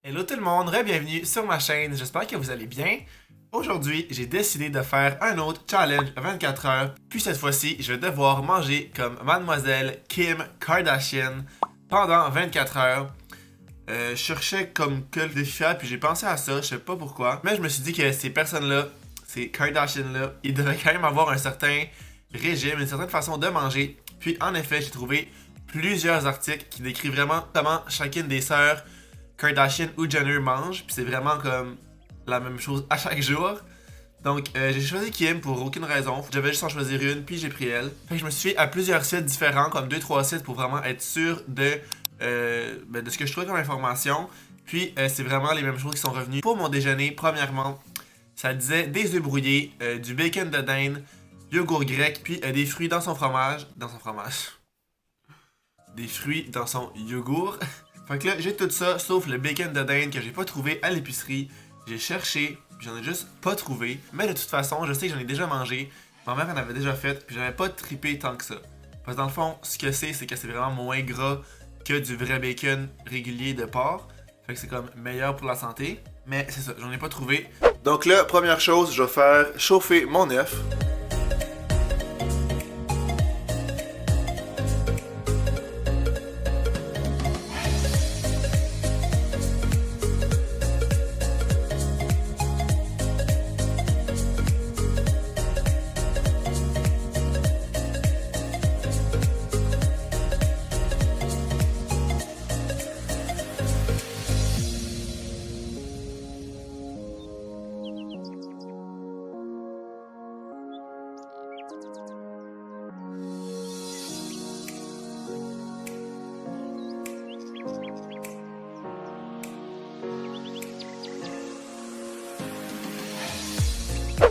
Hello tout le monde, bienvenue sur ma chaîne, j'espère que vous allez bien. Aujourd'hui, j'ai décidé de faire un autre challenge 24 heures, puis cette fois-ci, je vais devoir manger comme Mademoiselle Kim Kardashian pendant 24 heures. Je cherchais comme quel défi faire, puis j'ai pensé à ça, je sais pas pourquoi, mais je me suis dit que ces personnes-là, ces Kardashian-là, ils devaient quand même avoir un certain régime, une certaine façon de manger. Puis en effet, j'ai trouvé plusieurs articles qui décrivent vraiment comment chacune des sœurs Kardashian ou Jenner mange, puis c'est vraiment comme la même chose à chaque jour. Donc j'ai choisi Kim pour aucune raison, j'avais juste en choisir une, puis j'ai pris elle. Fait que je me suis fait à plusieurs sites différents, comme 2-3 sites pour vraiment être sûr de ce que je trouvais comme information. Puis c'est vraiment les mêmes choses qui sont revenues. Pour mon déjeuner, premièrement, ça disait des œufs brouillés, du bacon de dinde, yogourt grec, puis des fruits dans son fromage. Dans son fromage. Des fruits dans son yogourt. Fait que là, j'ai tout ça, sauf le bacon de dinde que j'ai pas trouvé à l'épicerie. J'ai cherché, puis j'en ai juste pas trouvé. Mais de toute façon, je sais que j'en ai déjà mangé. Ma mère en avait déjà fait, puis j'avais pas trippé tant que ça. Parce que dans le fond, ce que c'est que c'est vraiment moins gras que du vrai bacon régulier de porc. Fait que c'est comme meilleur pour la santé. Mais c'est ça, j'en ai pas trouvé. Donc là, première chose, je vais faire chauffer mon œuf.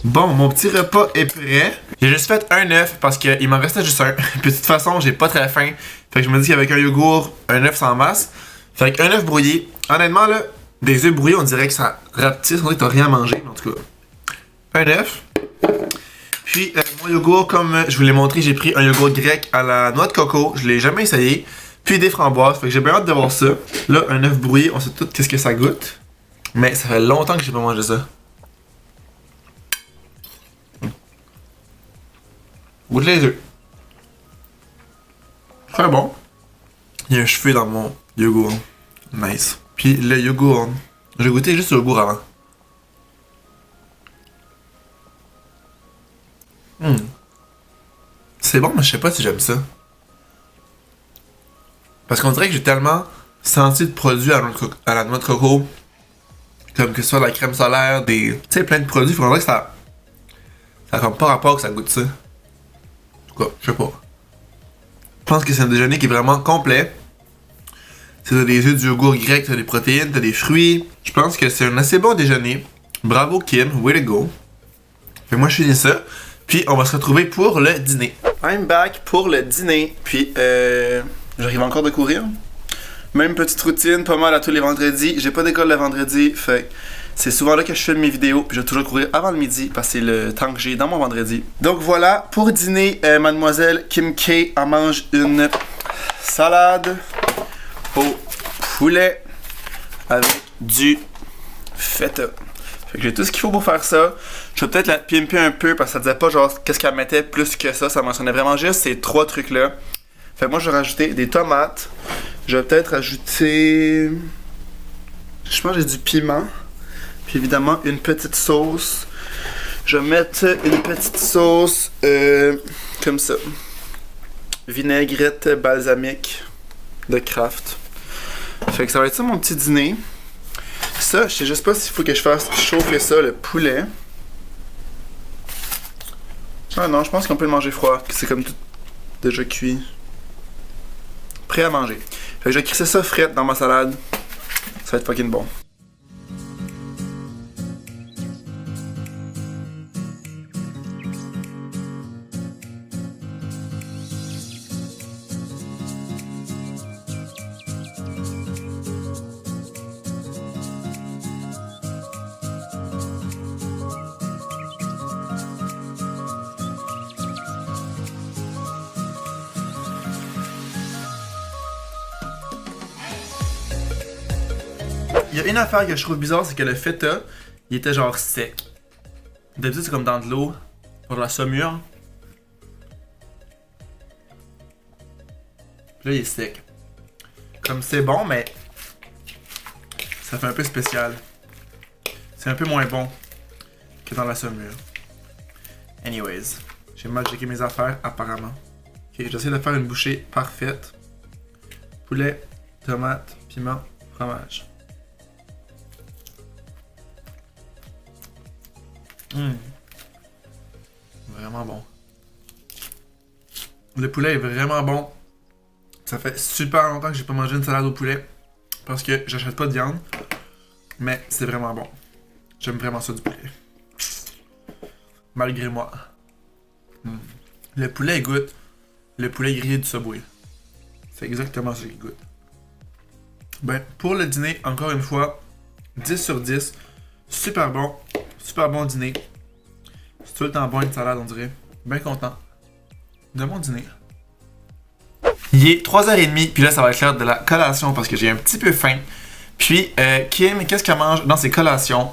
Bon, mon petit repas est prêt. J'ai juste fait un œuf parce qu'il m'en restait juste un. Puis de toute façon, j'ai pas très faim. Fait que je me dis qu'avec un yogourt, un œuf sans masse. Fait qu'un œuf brouillé. Honnêtement, là, des œufs brouillés, on dirait que ça rapetisse. On dirait que t'as rien à manger. En tout cas, un œuf. Puis mon yogourt, comme je vous l'ai montré, j'ai pris un yogourt grec à la noix de coco. Je l'ai jamais essayé. Puis des framboises. Fait que j'ai bien hâte de voir ça. Là, un œuf brouillé, on sait tout qu'est-ce que ça goûte. Mais ça fait longtemps que j'ai pas mangé ça. Goûte les œufs. Très bon. Il y a un cheveu dans mon yogourt. Nice. Puis le yogourt, j'ai goûté juste le yogourt avant. C'est bon, mais je sais pas si j'aime ça. Parce qu'on dirait que j'ai tellement senti de produits à la noix de coco. Comme que ce soit de la crème solaire, des. Tu sais, plein de produits. Faut qu'on dirait que ça. Ça a comme pas rapport que ça goûte ça. En tout cas, je sais pas. Je pense que c'est un déjeuner qui est vraiment complet. T'as des œufs, du yogourt grec, t'as des protéines, t'as des fruits. Je pense que c'est un assez bon déjeuner. Bravo Kim, way to go. Fait que moi je finis ça. Puis on va se retrouver pour le dîner. I'm back pour le dîner. Puis j'arrive encore de courir. Même petite routine, pas mal à tous les vendredis. J'ai pas d'école le vendredi, fait c'est souvent là que je filme mes vidéos. Puis je vais toujours courir avant le midi parce que c'est le temps que j'ai dans mon vendredi. Donc voilà, pour dîner, Mademoiselle Kim K en mange une salade au poulet avec du feta. Fait que j'ai tout ce qu'il faut pour faire ça. Je vais peut-être la pimper un peu parce que ça disait pas genre qu'est-ce qu'elle mettait plus que ça. Ça mentionnait vraiment juste ces trois trucs là. Fait que moi je vais rajouter des tomates. Je vais peut-être rajouter. Je pense que j'ai du piment. Puis évidemment une petite sauce. Je vais mettre une petite sauce comme ça. Vinaigrette balsamique de Kraft. Fait que ça va être ça mon petit dîner. Ça, je sais juste pas s'il faut que je fasse chauffer ça, le poulet. Ah non, je pense qu'on peut le manger froid. C'est comme tout déjà cuit. Prêt à manger. Fait que je vais crisser ça frais dans ma salade. Ça va être fucking bon. il y a une affaire que je trouve bizarre, c'est que le feta, il était genre sec. D'habitude, c'est comme dans de l'eau, pour la saumure. Puis là, il est sec. Comme c'est bon, mais ça fait un peu spécial. C'est un peu moins bon que dans la saumure. Anyways, j'ai mal checké mes affaires, apparemment. Ok, j'essaie de faire une bouchée parfaite. Poulet, tomate, piment, fromage. Vraiment bon. Le poulet est vraiment bon. Ça fait super longtemps que j'ai pas mangé une salade au poulet. Parce que j'achète pas de viande. Mais c'est vraiment bon. J'aime vraiment ça du poulet. Malgré moi. Le poulet il goûte le poulet grillé du Subway. C'est exactement ce qu'il goûte. Ben, pour le dîner, encore une fois, 10 sur 10. Super bon. Super bon dîner. C'est tout le temps bon une salade, on dirait. Bien content de mon dîner. Il est 3h30, puis là, ça va être l'heure de la collation parce que j'ai un petit peu faim. Puis, Kim, qu'est-ce qu'elle mange dans ses collations?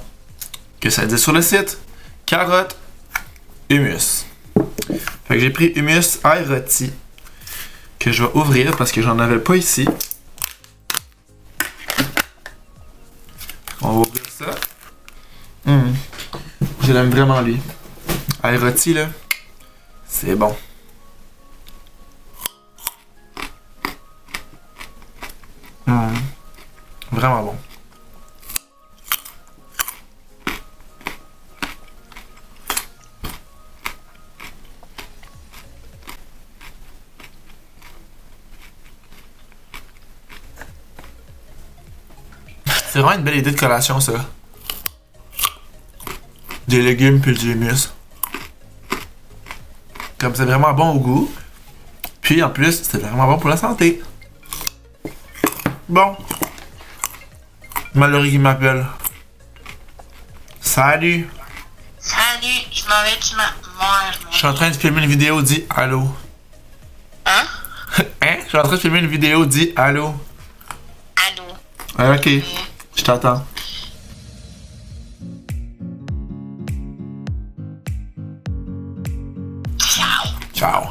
Que ça dit sur le site? Carottes, hummus. Fait que j'ai pris hummus ail rôti que je vais ouvrir parce que j'en avais pas ici. On va ouvrir ça. Je l'aime vraiment lui. Ail rôti là, c'est bon. Vraiment bon. C'est vraiment une belle idée de collation, ça. Des légumes puis du hummus. Comme c'est vraiment bon au goût. Puis en plus, c'est vraiment bon pour la santé. Bon. Mallory qui m'appelle. Salut. Salut, je m'en vais, tu m'as... Je suis en train de filmer une vidéo, dis allô. Hein? Hein? Je suis en train de filmer une vidéo, dis allô. Allô? Ah, ok. Je t'attends. Ciao. Ciao.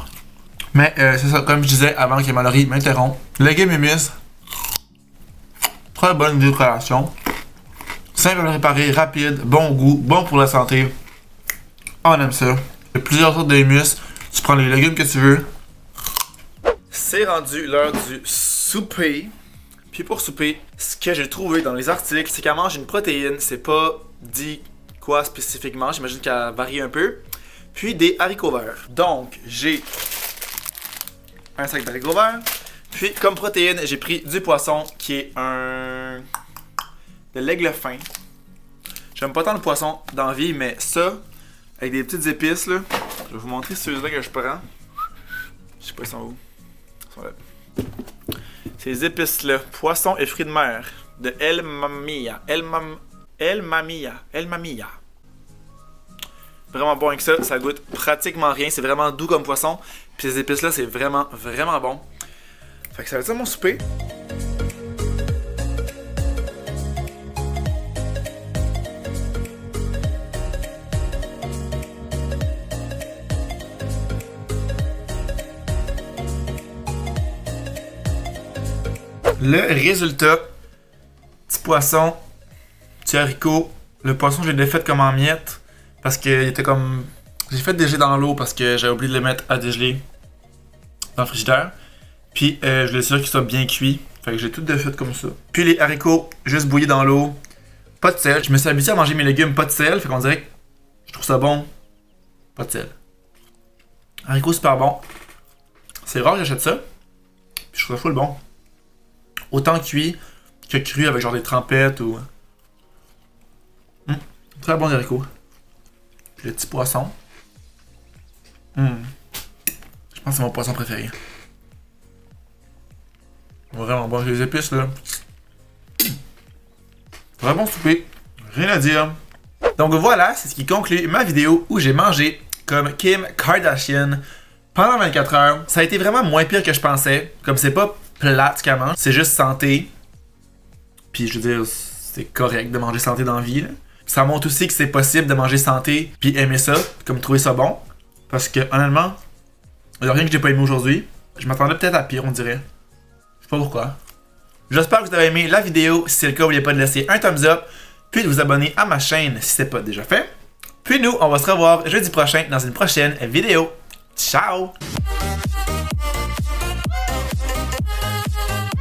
Mais c'est ça, comme je disais avant que Mallory m'interrompt. Légumes hummus. Très bonne idée de collation. Simple à préparer, rapide, bon goût, bon pour la santé. On aime ça. Il y a plusieurs sortes de hummus. Tu prends les légumes que tu veux. C'est rendu l'heure du souper. Puis pour souper, ce que j'ai trouvé dans les articles, c'est qu'elle mange une protéine. C'est pas dit quoi spécifiquement. J'imagine qu'elle varie un peu. Puis des haricots verts. Donc, j'ai un sac d'haricots verts. Puis, comme protéine, j'ai pris du poisson qui est de l'aigle fin. J'aime pas tant le poisson dans la vie, mais ça, avec des petites épices, là. Je vais vous montrer ceux-là que je prends. Je sais pas, ils sont où. Ils sont là. Ces épices-là, poisson et fruits de mer, de El Mamilla. El Mamilla. Vraiment bon avec ça, ça goûte pratiquement rien. C'est vraiment doux comme poisson. Puis ces épices-là, c'est vraiment, vraiment bon. Fait que ça va être ça mon souper. Le résultat, petit poisson, petit haricot. Le poisson, je l'ai défait comme en miettes parce qu'il était comme... J'ai fait dégeler dans l'eau parce que j'avais oublié de le mettre à dégeler dans le frigidaire. Puis je l'ai sûr qu'il soit bien cuit. Fait que j'ai tout défait comme ça. Puis les haricots, juste bouillis dans l'eau. Pas de sel. Je me suis habitué à manger mes légumes pas de sel. Fait qu'on dirait que je trouve ça bon. Pas de sel. Haricots super bon. C'est rare que j'achète ça. Puis je trouve ça full bon. Autant cuit que cru avec genre des trempettes ou... Très bon haricots. Puis le petit poisson. Je pense que c'est mon poisson préféré. Vraiment bon, les épices là. Très bon souper. Rien à dire. Donc voilà, c'est ce qui conclut ma vidéo où j'ai mangé comme Kim Kardashian pendant 24 heures. Ça a été vraiment moins pire que je pensais. Comme c'est pas plate ce qu'elle mange, c'est juste santé. Puis je veux dire, c'est correct de manger santé dans la vie. Là. Ça montre aussi que c'est possible de manger santé puis aimer ça, comme trouver ça bon. Parce que honnêtement, il n'y a rien que j'ai pas aimé aujourd'hui. Je m'attendais peut-être à pire, on dirait. Je sais pas pourquoi. J'espère que vous avez aimé la vidéo. Si c'est le cas, n'oubliez pas de laisser un thumbs up, puis de vous abonner à ma chaîne si c'est pas déjà fait. Puis nous, on va se revoir jeudi prochain dans une prochaine vidéo. Ciao!